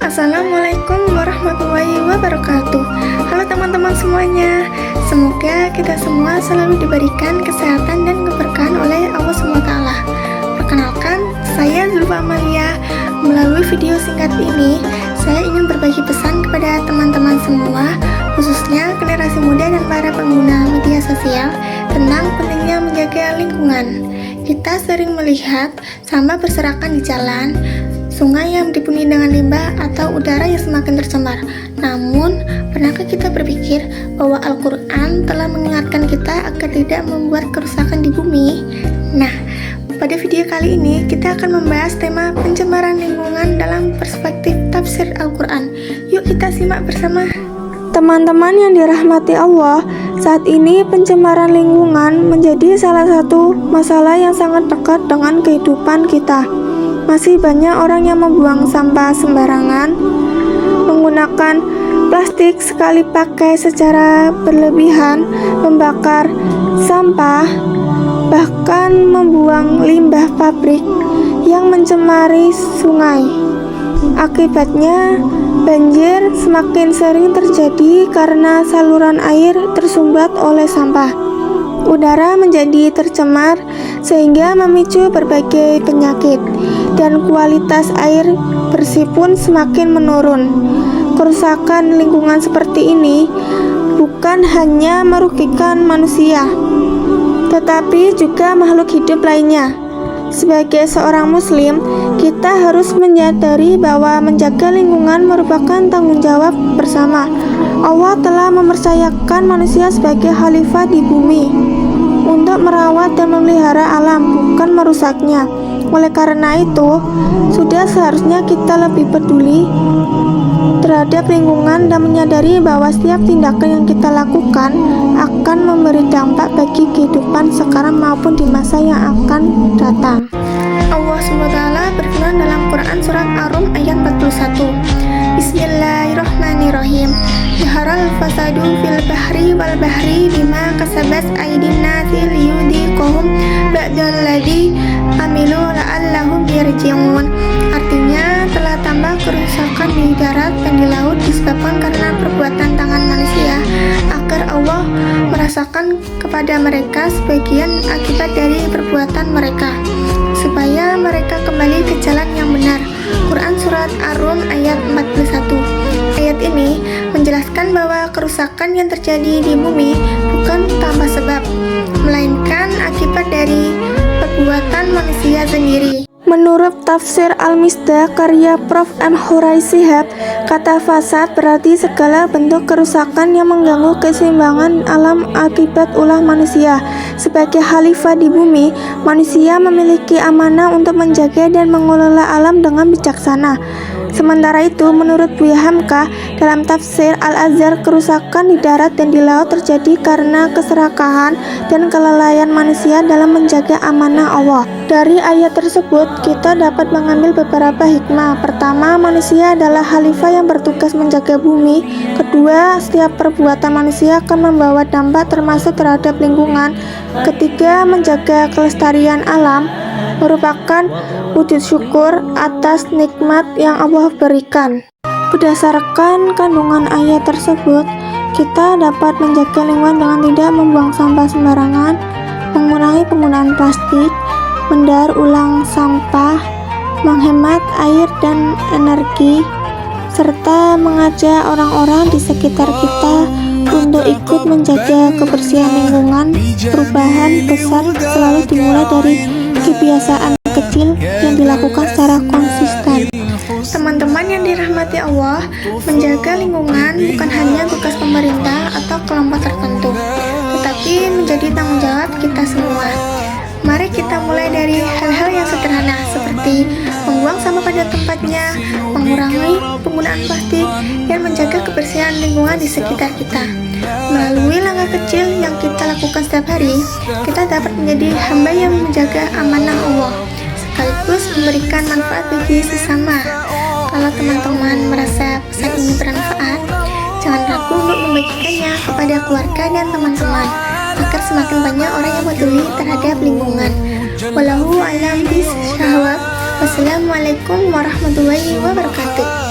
Assalamualaikum warahmatullahi wabarakatuh. Halo teman-teman semuanya. Semoga kita semua selalu diberikan kesehatan dan keberkahan oleh Allah SWT. Perkenalkan, saya Zulfa Amalia. Melalui video singkat ini, saya ingin berbagi pesan kepada teman-teman semua, khususnya generasi muda dan para pengguna media sosial, tentang pentingnya menjaga lingkungan. Kita sering melihat sampah berserakan di jalan, sungai yang dipenuhi dengan limbah, atau udara yang semakin tercemar. Namun, pernahkah kita berpikir bahwa Al-Quran telah mengingatkan kita agar tidak membuat kerusakan di bumi? Nah, pada video kali ini kita akan membahas tema pencemaran lingkungan dalam perspektif tafsir Al-Quran. Yuk kita simak bersama. Teman-teman yang dirahmati Allah, saat ini pencemaran lingkungan menjadi salah satu masalah yang sangat dekat dengan kehidupan kita. Masih banyak orang yang membuang sampah sembarangan, menggunakan plastik sekali pakai secara berlebihan, membakar sampah, bahkan membuang limbah pabrik yang mencemari sungai. Akibatnya, banjir semakin sering terjadi karena saluran air tersumbat oleh sampah. Udara menjadi tercemar sehingga memicu berbagai penyakit, dan kualitas air bersih pun semakin menurun. Kerusakan lingkungan seperti ini bukan hanya merugikan manusia, tetapi juga makhluk hidup lainnya. Sebagai seorang muslim, kita harus menyadari bahwa menjaga lingkungan merupakan tanggung jawab bersama. Allah telah mempercayakan manusia sebagai khalifah di bumi untuk merawat dan memelihara alam, bukan merusaknya. Oleh karena itu, sudah seharusnya kita lebih peduli terhadap lingkungan dan menyadari bahwa setiap tindakan yang kita lakukan akan memberi dampak bagi kehidupan sekarang maupun di masa yang akan datang. Allah SWT berfirman dalam Quran surat Ar-Rum ayat 41. Bismillahirrahmanirrahim. Zaharal fasadu fil bahri wal bahri bima kasabat aydin nasi liyudhiqahum ba'dalladzi amilu la'allahum yarji'un. Artinya, telah tambah kerusakan di darat dan di laut disebabkan karena perbuatan tangan manusia, agar Allah merasakan kepada mereka sebagian akibat dari perbuatan mereka, supaya mereka kembali ke jalan yang benar. Quran surat Ar-Rum ayat 41. Ayat ini menjelaskan bahwa kerusakan yang terjadi di bumi bukan tanpa sebab, melainkan akibat dari perbuatan manusia sendiri. Menurut tafsir Al-Misdah karya Prof. M. Hurai Shihab, kata fasad berarti segala bentuk kerusakan yang mengganggu keseimbangan alam akibat ulah manusia. Sebagai khalifah di bumi, manusia memiliki amanah untuk menjaga dan mengelola alam dengan bijaksana. Sementara itu, menurut Buya Hamka dalam tafsir Al-Azhar, kerusakan di darat dan di laut terjadi karena keserakahan dan kelalaian manusia dalam menjaga amanah Allah. Dari ayat tersebut, kita dapat mengambil beberapa hikmah. Pertama, manusia adalah khalifah yang bertugas menjaga bumi. Kedua, setiap perbuatan manusia akan membawa dampak termasuk terhadap lingkungan. Ketiga, menjaga kelestarian alam merupakan wujud syukur atas nikmat yang Allah berikan. Berdasarkan kandungan ayat tersebut, kita dapat menjaga lingkungan dengan tidak membuang sampah sembarangan, mengurangi penggunaan plastik, mendaur ulang sampah, menghemat air dan energi, serta mengajak orang-orang di sekitar kita untuk ikut menjaga kebersihan lingkungan. Perubahan besar selalu dimulai dari kebiasaan kecil yang dilakukan secara konsisten. Teman-teman yang dirahmati Allah, menjaga lingkungan bukan hanya tugas pemerintah atau kelompok tertentu, tetapi menjadi tanggung jawab kita semua. Mari kita mulai dari hal-hal yang sederhana seperti membuang sampah pada tempatnya, mengurangi penggunaan plastik, dan menjaga kebersihan lingkungan di sekitar kita. Melalui langkah kecil yang kita lakukan setiap hari, kita dapat menjadi hamba yang menjaga amanah Allah, sekaligus memberikan manfaat bagi sesama. Kalau teman-teman merasa pesan ini bermanfaat, jangan ragu untuk membagikannya kepada keluarga dan teman-teman, agar semakin banyak orang yang peduli terhadap lingkungan. Wallahu a'lam bishawab. Wassalamualaikum warahmatullahi wabarakatuh.